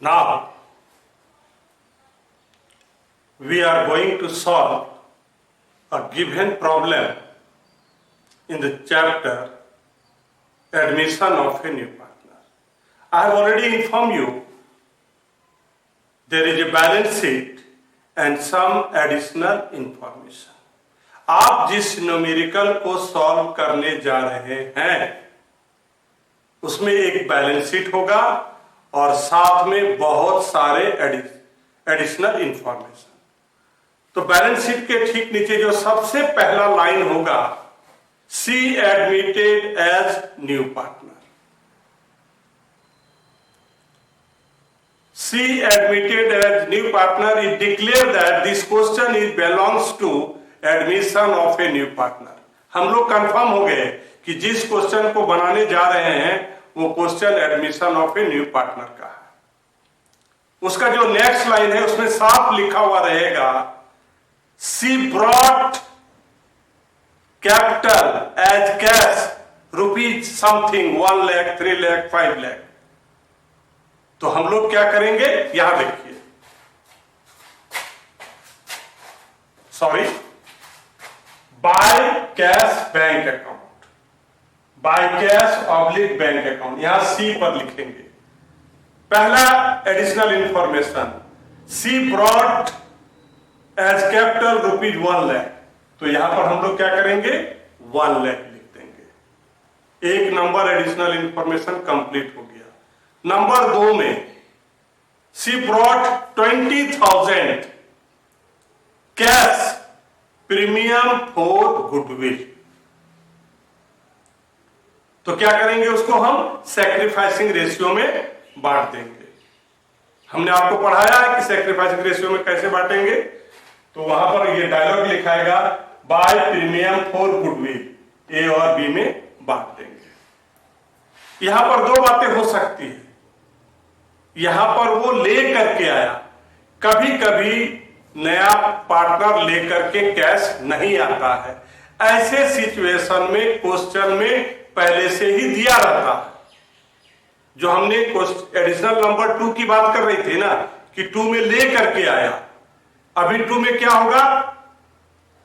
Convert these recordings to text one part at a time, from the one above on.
Now, we are going to solve a given problem in the chapter Admission of a New Partner. I have already informed you there is a balance sheet and some additional information. आप जिस numerical को solve करने जा रहे हैं उसमें एक balance sheet होगा और साथ में बहुत सारे एडिशनल इंफॉर्मेशन। तो बैलेंस शीट के ठीक नीचे जो सबसे पहला लाइन होगा, C admitted as new partner. C admitted as new partner is declare that this question is belongs to admission of a new partner. हम लोग कंफर्म हो गए कि जिस क्वेश्चन को बनाने जा रहे हैं वो question admission of a new partner का है। उसका जो नेक्स्ट लाइन है उसमें साफ लिखा हुआ रहेगा, C brought capital as cash rupees something 1 lakh 3 lakh 5 lakh. तो हम लोग क्या करेंगे, यहां देखिए, sorry, by cash bank account, by cash oblique bank account, यहां सी पर लिखेंगे। पहला additional information, C brought as capital rupees 1 lakh. तो यहां पर हम लोग क्या करेंगे, 1 लाख लिख देंगे। एक नंबर एडिशनल इंफॉर्मेशन कंप्लीट हो गया। नंबर 2 में C brought 20,000 cash premium for goodwill. तो क्या करेंगे, उसको हम सैक्रिफाइसिंग रेशियो में बांट देंगे। हमने आपको पढ़ाया है कि सैक्रिफाइसिंग रेशियो में कैसे बांटेंगे। तो वहां पर ये डायलॉग लिखाएगा, by premium for goodwill, A और बी में बांट देंगे। यहां पर 2 बातें हो सकती है। यहां पर वो ले करके आया, कभी कभी नया पार्टनर लेकर के कैश नहीं आता है। ऐसे सिचुएशन में क्वेश्चन में पहले से ही दिया रहता है। जो हमने एडिशनल नंबर 2 की बात कर रही थी ना, कि 2 में ले करके आया, अभी 2 में क्या होगा,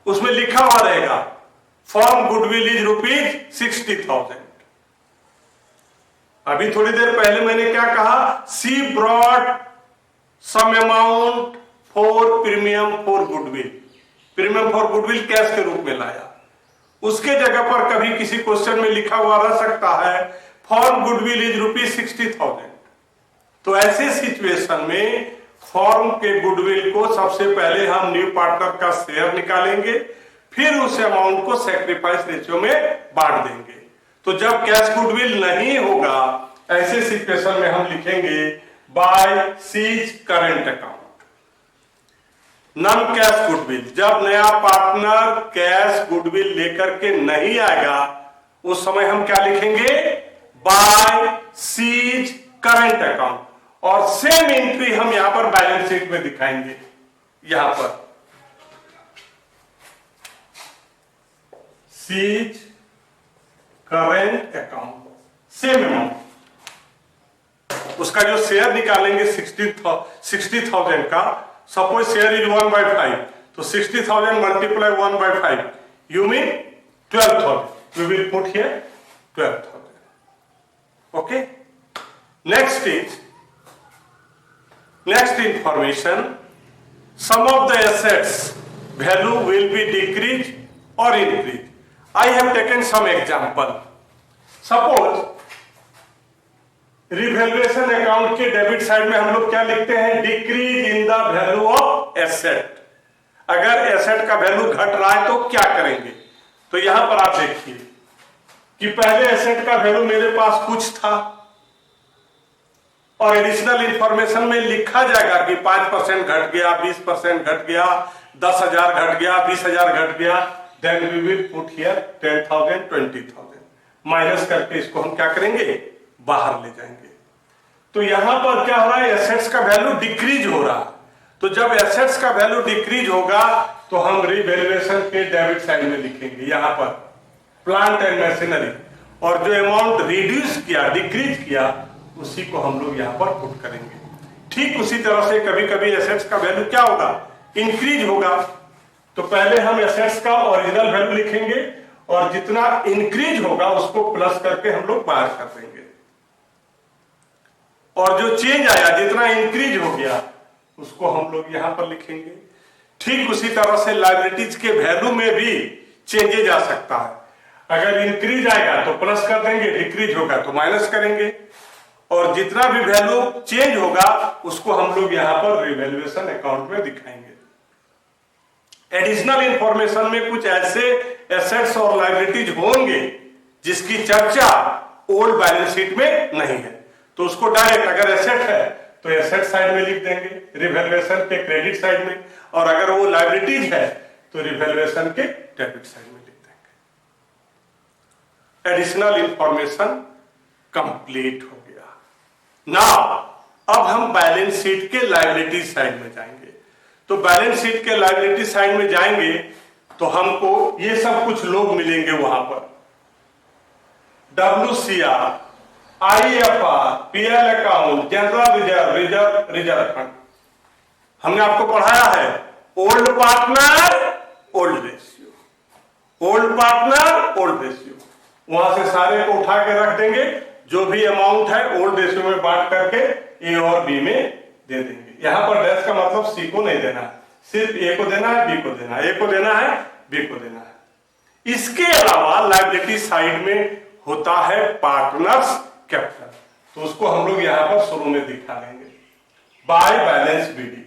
उसमें लिखा हुआ रहेगा फॉर्म गुडविल इज रुपीज 60,000। अभी थोड़ी देर पहले मैंने क्या कहा, C brought some amount for premium for goodwill. Premium for goodwill cash के रूप में लाया। उसके जगह पर कभी किसी क्वेश्चन में लिखा हुआ रह सकता है फॉर्म गुडविल इज रुपीज 60,000। तो ऐसे सिचुएशन में फॉर्म के गुडविल को सबसे पहले हम न्यू पार्टनर का शेयर निकालेंगे, फिर उस अमाउंट को सैक्रिफाइस रेशियो में बांट देंगे। तो जब कैश गुडविल नहीं होगा, ऐसे सिचुएशन में हम लिखेंगे by C's current account. Non cash goodwill, जब नया पार्टनर कैश गुडविल लेकर के नहीं आएगा, उस समय हम क्या लिखेंगे, बाय सीज करेंट अकाउंट। और सेम एंट्री हम यहां पर बैलेंस शीट में दिखाएंगे। यहां पर C's current account, same amount, उसका जो शेयर निकालेंगे 60,000 का, सपोज शेयर इज 1/5, तो 60,000 multiply 1/5, you mean 12,000। We will put here 12,000। Okay, next information, some of the assets value will be decreased or increased. I have taken some example. Suppose revaluation account के debit side में हम लोग क्या लिखते हैं, decrease in the value of asset. अगर asset का value घट रहा है तो क्या करेंगे। तो यहां पर आप देखिए कि पहले एसेट का वैल्यू मेरे पास कुछ था और एडिशनल इंफॉर्मेशन में लिखा जाएगा कि 5% घट गया, 20% घट गया, 10,000 घट गया, 20,000 घट गया। Then we will put here 10,000, 20,000 minus करके इसको हम क्या करेंगे, बाहर ले जाएंगे। तो यहां पर क्या हो रहा है, एसेट्स का वैल्यू डिक्रीज हो रहा। तो जब एसेट्स का वैल्यू डिक्रीज होगा तो हम रिवैल्यूएशन के डेबिट साइड में लिखेंगे यहां पर प्लांट एंड मशीनरी, और जो अमाउंट रिड्यूस किया, डिक्रीज किया, उसी को हम लोग यहां पर पुट करेंगे। ठीक उसी तरह से कभी कभी एसेट्स का वैल्यू क्या होगा, इंक्रीज होगा। तो पहले हम एसेट्स का ओरिजिनल वैल्यू लिखेंगे और जितना इंक्रीज होगा उसको प्लस करके हम लोग बाहर कर देंगे, और जो चेंज आया जितना इंक्रीज हो गया उसको हम लोग यहां पर लिखेंगे। ठीक उसी तरह से लायबिलिटीज के वैल्यू में भी चेंजेज आ सकता है। अगर इंक्रीज आएगा तो प्लस कर देंगे, डिक्रीज होगा तो माइनस करेंगे, और जितना भी वैल्यू चेंज होगा उसको हम लोग यहां पर रिवैल्यूएशन अकाउंट में दिखाएंगे। एडिशनल इंफॉर्मेशन में कुछ ऐसे एसेट्स और लायबिलिटीज होंगे जिसकी चर्चा ओल्ड बैलेंस शीट में नहीं है, तो उसको डायरेक्ट अगर एसेट है तो एसेट साइड में लिख देंगे, रिवैल्यूएशन के क्रेडिट साइड में, और अगर वो लायबिलिटीज है तो रिवैल्यूएशन के डेबिट साइड में लिख देंगे। एडिशनल इंफॉर्मेशन कंप्लीट हो गया। नाउ अब हम बैलेंस शीट के लायबिलिटी साइड में जाएंगे। तो बैलेंस शीट के लायबिलिटी साइड में जाएंगे तो हमको ये सब कुछ लोग मिलेंगे वहां पर, WCR, IFR, PL account, general reserve, reserve fund. हमने आपको पढ़ाया है old partner old ratio, old partner old ratio. वहां से सारे को उठा के रख देंगे, जो भी अमाउंट है ओल्ड रेशियो में बांट करके ए और बी में दे देंगे। यहां पर डैश का मतलब सी को नहीं देना है, सिर्फ ए को देना है, बी को देना है, ए को देना है, बी को देना है। इसके अलावा लायबिलिटी साइड में होता है पार्टनर्स कैपिटल, तो उसको हम लोग यहां पर शुरू में दिखा देंगे बाय बैलेंस बीडी।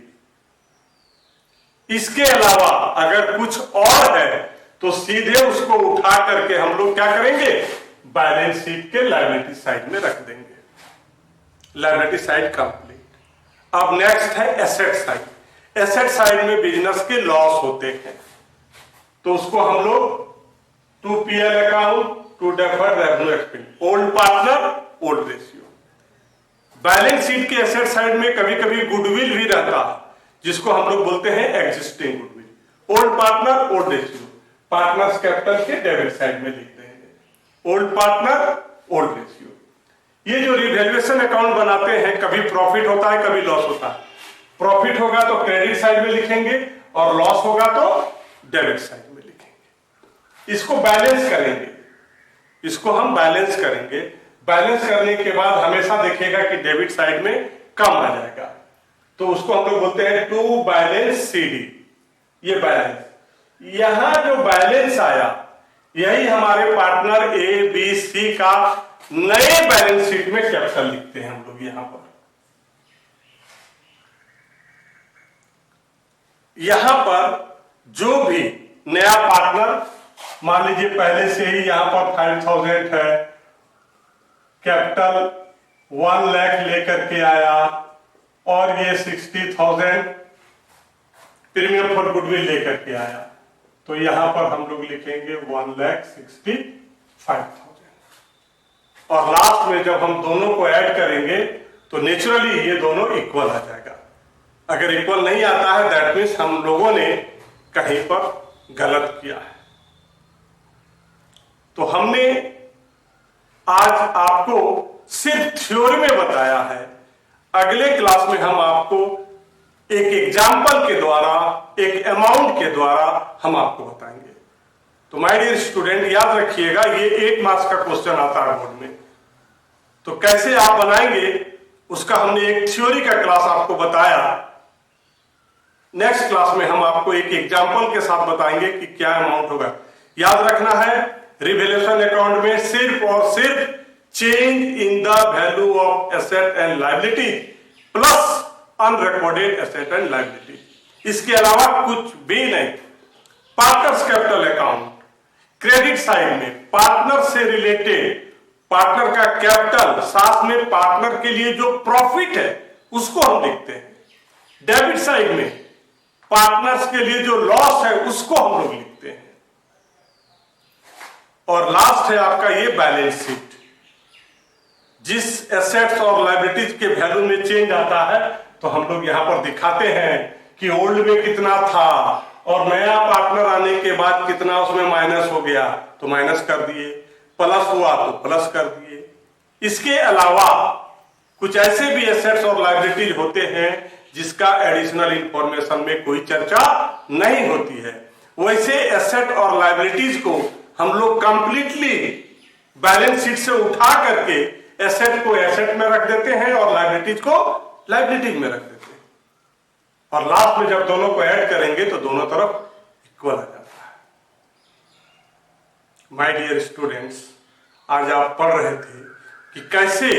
इसके अलावा अगर कुछ और है तो सीधे उसको उठा करके हम लोग क्या करेंगे, बैलेंस शीट के लायबिलिटी साइड में रख देंगे। Liability side complete. अब नेक्स्ट है एसेट साइड। एसेट साइड में बिजनेस के लॉस होते हैं, तो उसको हम लोग to PL account, to deferred revenue expense, old partner old ratio. Balance sheet के एसेट साइड में कभी कभी गुडविल भी रहता है, जिसको हम लोग बोलते हैं existing goodwill. Old partner old ratio, partners capital के डेबिट साइड में लिख देंगे, ओल्ड पार्टनर ओल्ड रेशियो। ये जो रिवैल्यूएशन अकाउंट बनाते हैं, कभी प्रॉफिट होता है कभी लॉस होता है। प्रॉफिट होगा तो क्रेडिट साइड में लिखेंगे और लॉस होगा तो डेबिट साइड में लिखेंगे। इसको बैलेंस करेंगे, इसको हम बैलेंस करेंगे। बैलेंस करने के बाद हमेशा देखिएगा कि डेबिट साइड में कम आ जाएगा, तो उसको हम लोग बोलते हैं टू बैलेंस सीडी। ये बैलेंस, यहां जो बैलेंस आया यही हमारे पार्टनर ए बी सी का नए बैलेंस शीट में कैपिटल लिखते हैं हम लोग। यहां पर जो भी नया पार्टनर, मान लीजिए पहले से ही यहां पर 5000 है, कैपिटल 1 लाख लेकर के आया, और ये 60,000 प्रीमियम फॉर गुडविल लेकर के आया, तो यहां पर हम लोग लिखेंगे 1,65,000। और लास्ट में जब हम दोनों को ऐड करेंगे तो नेचुरली ये दोनों इक्वल आ जाएगा। अगर इक्वल नहीं आता है दैट मीन्स हम लोगों ने कहीं पर गलत किया है। तो हमने आज आपको सिर्फ थ्योरी में बताया है। अगले क्लास में हम आपको एक एग्जाम्पल के द्वारा, एक अमाउंट के द्वारा हम आपको बताएंगे। तो माय डियर स्टूडेंट, याद रखिएगा ये 8 मार्क्स का क्वेश्चन आता है बोर्ड में, तो कैसे आप बनाएंगे उसका हमने एक थ्योरी का क्लास आपको बताया। नेक्स्ट क्लास में हम आपको एक एग्जाम्पल के साथ बताएंगे कि क्या अमाउंट होगा। याद रखना है, रिवैल्यूएशन अकाउंट में सिर्फ और सिर्फ change in the value of asset and liability plus unrecorded asset and liability, इसके अलावा कुछ भी नहीं। Partners capital account, credit side में पार्टनर से रिलेटेड पार्टनर का कैपिटल, साथ में पार्टनर के लिए जो प्रॉफिट है उसको हम लिखते हैं। डेबिट साइड में पार्टनर्स के लिए जो लॉस है उसको हम लोग लिखते हैं। और लास्ट है आपका ये बैलेंस शीट। जिस एसेट्स और लायबिलिटीज के वैल्यू में चेंज आता है तो हम लोग यहां पर दिखाते हैं कि ओल्ड में कितना था और नया पार्टनर आने के बाद कितना उसमें माइनस हो गया तो माइनस कर दिए, प्लस हुआ तो प्लस कर दिए। इसके अलावा कुछ ऐसे भी एसेट्स और लायबिलिटीज होते हैं जिसका एडिशनल इंफॉर्मेशन में कोई चर्चा नहीं होती है। वैसे एसेट और लायबिलिटीज को हम लोग कंप्लीटली बैलेंस शीट से उठा करके एसेट को एसेट में रख देते हैं और लायबिलिटीज को लायबिलिटीज में रख देते हैं, और लास्ट में जब दोनों को ऐड करेंगे तो दोनों तरफ इक्वल आ जाता है। माय डियर स्टूडेंट्स, आज आप पढ़ रहे थे कि कैसे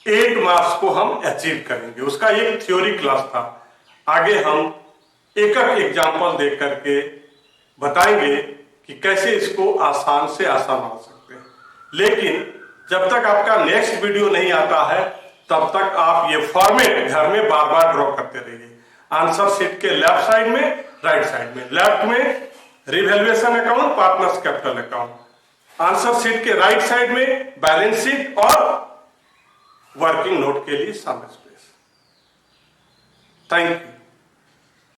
8 मार्क्स को हम अचीव करेंगे, उसका एक थ्योरी क्लास था। आगे हम एक एक एग्जाम्पल देख करके बताएंगे कि कैसे इसको आसान से आसान बना सकते हैं। लेकिन जब तक आपका नेक्स्ट वीडियो नहीं आता है तब तक आप ये फॉर्मेट घर में बार बार ड्रॉ करते रहिए। आंसर शीट के लेफ्ट साइड में, राइट साइड में। लेफ्ट में revaluation account, partners capital account. Answer sheet के राइट साइड में बैलेंस शीट और वर्किंग नोट के लिए सम स्पेस। Thank you.